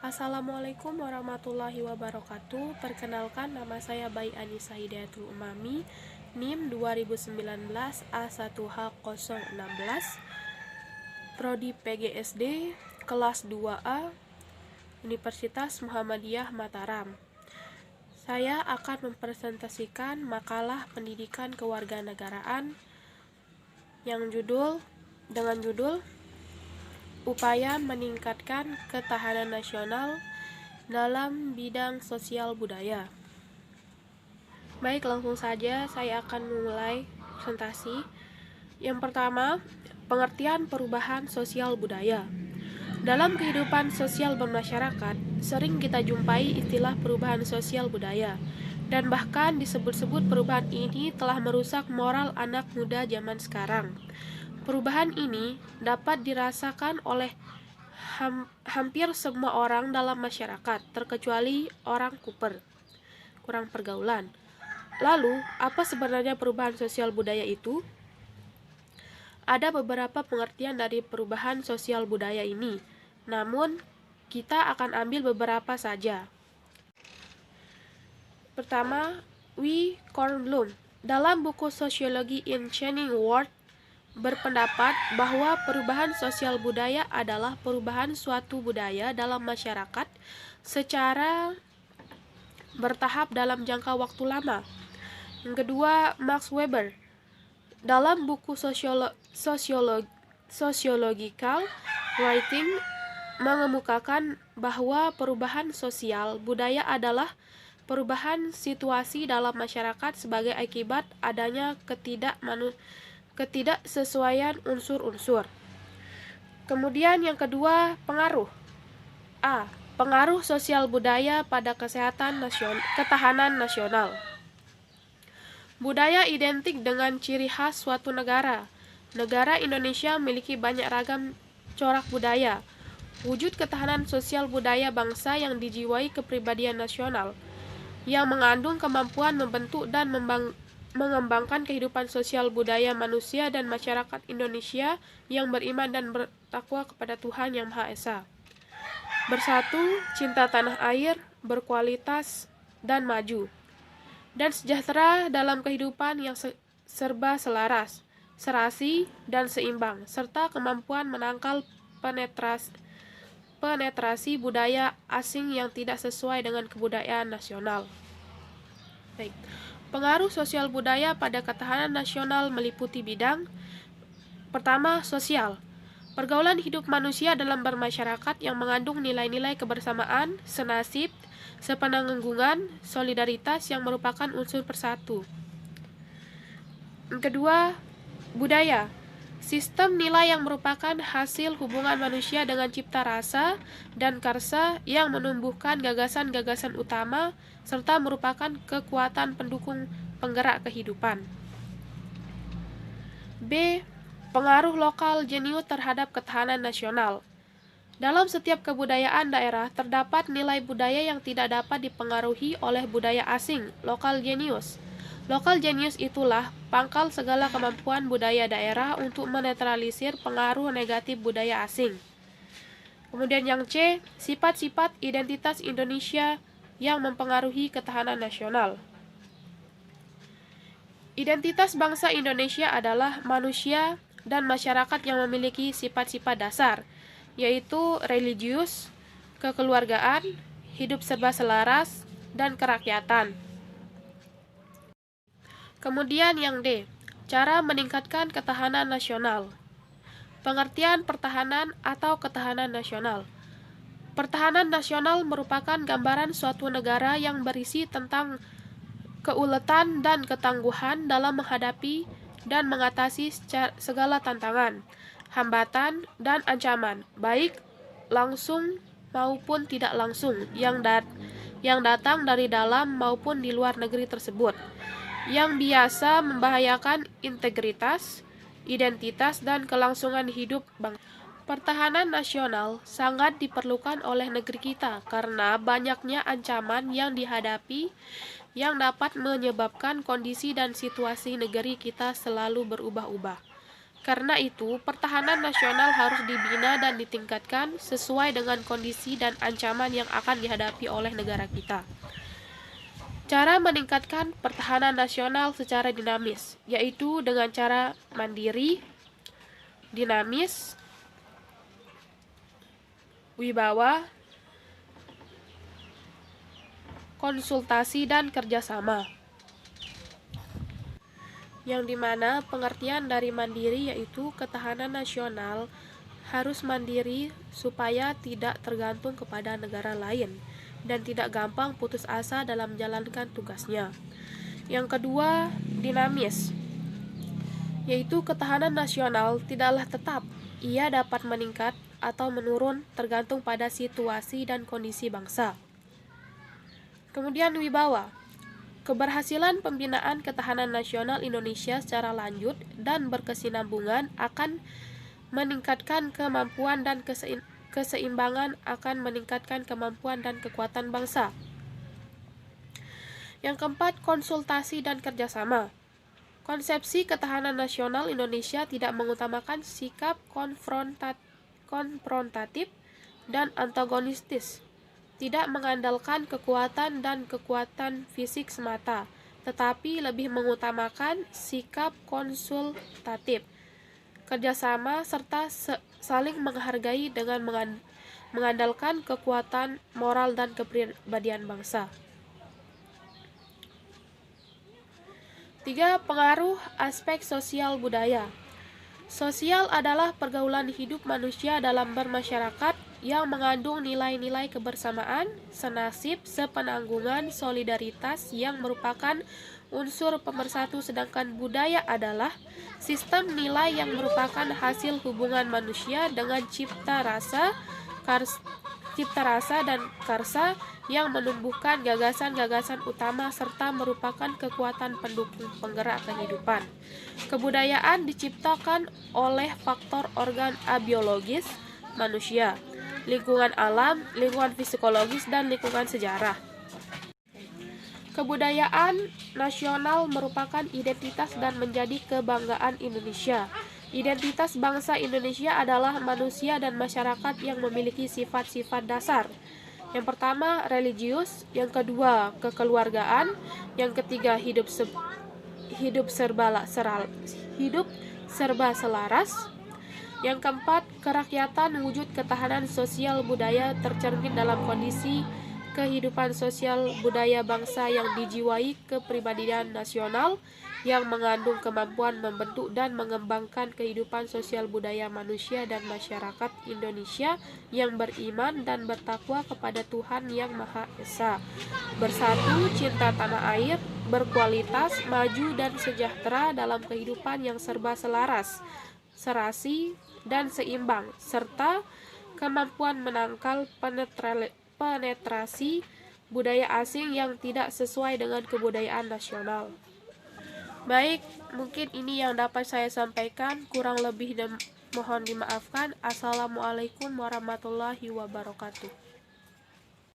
Assalamualaikum warahmatullahi wabarakatuh. Perkenalkan, nama saya Bayi Anissa Hidayatul Umami, NIM 2019 A1H016, Prodi PGSD, kelas 2A, Universitas Muhammadiyah Mataram. Saya akan mempresentasikan makalah pendidikan kewarganegaraan dengan judul Upaya Meningkatkan Ketahanan Nasional dalam Bidang Sosial Budaya. Baik, langsung saja saya akan memulai presentasi. Yang pertama, pengertian perubahan sosial budaya. Dalam kehidupan sosial bermasyarakat, sering kita jumpai istilah perubahan sosial budaya, dan bahkan disebut-sebut perubahan ini telah merusak moral anak muda zaman sekarang. Perubahan ini dapat dirasakan oleh hampir semua orang dalam masyarakat, terkecuali orang kurang pergaulan. Lalu, apa sebenarnya perubahan sosial budaya itu? Ada beberapa pengertian dari perubahan sosial budaya ini, namun kita akan ambil beberapa saja. Pertama, W. Kornblum dalam buku Sociology in Changing World berpendapat bahwa perubahan sosial budaya adalah perubahan suatu budaya dalam masyarakat secara bertahap dalam jangka waktu lama. Yang kedua, Max Weber dalam buku Sociological Writing mengemukakan bahwa perubahan sosial budaya adalah perubahan situasi dalam masyarakat sebagai akibat adanya ketidaksesuaian unsur-unsur. Kemudian yang kedua, pengaruh. A. Pengaruh sosial budaya pada ketahanan nasional. Budaya identik dengan ciri khas suatu negara. Negara Indonesia memiliki banyak ragam corak budaya. Wujud ketahanan sosial budaya bangsa yang dijiwai kepribadian nasional, yang mengandung kemampuan membentuk dan mengembangkan kehidupan sosial budaya manusia dan masyarakat Indonesia yang beriman dan bertakwa kepada Tuhan Yang Maha Esa. Bersatu, cinta tanah air, berkualitas dan maju, dan sejahtera dalam kehidupan yang serba selaras, serasi, dan seimbang, serta kemampuan menangkal penetrasi budaya asing yang tidak sesuai dengan kebudayaan nasional. Baik. Pengaruh sosial budaya pada ketahanan nasional meliputi bidang pertama, sosial. Pergaulan hidup manusia dalam bermasyarakat yang mengandung nilai-nilai kebersamaan, senasib, sepenanggungan, solidaritas yang merupakan unsur persatu. Yang kedua, budaya. Sistem nilai yang merupakan hasil hubungan manusia dengan cipta rasa dan karsa yang menumbuhkan gagasan-gagasan utama serta merupakan kekuatan pendukung penggerak kehidupan. B. Pengaruh lokal jenius terhadap ketahanan nasional. Dalam setiap kebudayaan daerah terdapat nilai budaya yang tidak dapat dipengaruhi oleh budaya asing, lokal genius. Lokal genius itulah pangkal segala kemampuan budaya daerah untuk menetralisir pengaruh negatif budaya asing. Kemudian yang C, sifat-sifat identitas Indonesia yang mempengaruhi ketahanan nasional. Identitas bangsa Indonesia adalah manusia dan masyarakat yang memiliki sifat-sifat dasar, yaitu religius, kekeluargaan, hidup serba selaras, dan kerakyatan. Kemudian yang D, cara meningkatkan ketahanan nasional. Pengertian pertahanan atau ketahanan nasional. Pertahanan nasional merupakan gambaran suatu negara yang berisi tentang keuletan dan ketangguhan dalam menghadapi dan mengatasi segala tantangan, hambatan, dan ancaman, baik langsung maupun tidak langsung, yang datang dari dalam maupun di luar negeri tersebut, yang biasa membahayakan integritas, identitas, dan kelangsungan hidup bangsa. Pertahanan nasional sangat diperlukan oleh negeri kita karena banyaknya ancaman yang dihadapi yang dapat menyebabkan kondisi dan situasi negeri kita selalu berubah-ubah. Karena itu, pertahanan nasional harus dibina dan ditingkatkan sesuai dengan kondisi dan ancaman yang akan dihadapi oleh negara kita. Cara meningkatkan pertahanan nasional secara dinamis, yaitu dengan cara mandiri, dinamis, wibawa, konsultasi, dan kerjasama. Yang dimana pengertian dari mandiri yaitu ketahanan nasional harus mandiri supaya tidak tergantung kepada negara lain dan tidak gampang putus asa dalam menjalankan tugasnya. Yang kedua, dinamis, yaitu ketahanan nasional tidaklah tetap, ia dapat meningkat atau menurun tergantung pada situasi dan kondisi bangsa. Kemudian wibawa, keberhasilan pembinaan ketahanan nasional Indonesia secara lanjut dan berkesinambungan akan meningkatkan kemampuan dan keseimbangan akan meningkatkan kemampuan dan kekuatan bangsa. Yang keempat, konsultasi dan kerjasama. Konsepsi ketahanan nasional Indonesia tidak mengutamakan sikap konfrontatif dan antagonistis, tidak mengandalkan kekuatan dan kekuatan fisik semata, tetapi lebih mengutamakan sikap konsultatif, kerjasama, serta saling menghargai dengan mengandalkan kekuatan moral dan kepribadian bangsa. 3. Pengaruh aspek sosial budaya. Sosial adalah pergaulan hidup manusia dalam bermasyarakat yang mengandung nilai-nilai kebersamaan, senasib, sepenanggungan, solidaritas yang merupakan unsur pemersatu, sedangkan budaya adalah sistem nilai yang merupakan hasil hubungan manusia dengan cipta rasa dan karsa yang menumbuhkan gagasan-gagasan utama serta merupakan kekuatan pendukung penggerak kehidupan. Kebudayaan diciptakan oleh faktor organ abiologis manusia, lingkungan alam, lingkungan psikologis, dan lingkungan sejarah. Kebudayaan nasional merupakan identitas dan menjadi kebanggaan Indonesia. Identitas bangsa Indonesia adalah manusia dan masyarakat yang memiliki sifat-sifat dasar. Yang pertama, religius. Yang kedua, kekeluargaan. Yang ketiga, hidup serba selaras. Yang keempat, kerakyatan. Wujud ketahanan sosial budaya tercermin dalam kondisi kehidupan sosial budaya bangsa yang dijiwai kepribadian nasional yang mengandung kemampuan membentuk dan mengembangkan kehidupan sosial budaya manusia dan masyarakat Indonesia yang beriman dan bertakwa kepada Tuhan Yang Maha Esa, bersatu, cinta tanah air, berkualitas, maju dan sejahtera dalam kehidupan yang serba selaras, serasi, dan seimbang, serta kemampuan menangkal penetrasi budaya asing yang tidak sesuai dengan kebudayaan nasional. Baik, mungkin ini yang dapat saya sampaikan, kurang lebih dan mohon dimaafkan. Assalamualaikum warahmatullahi wabarakatuh.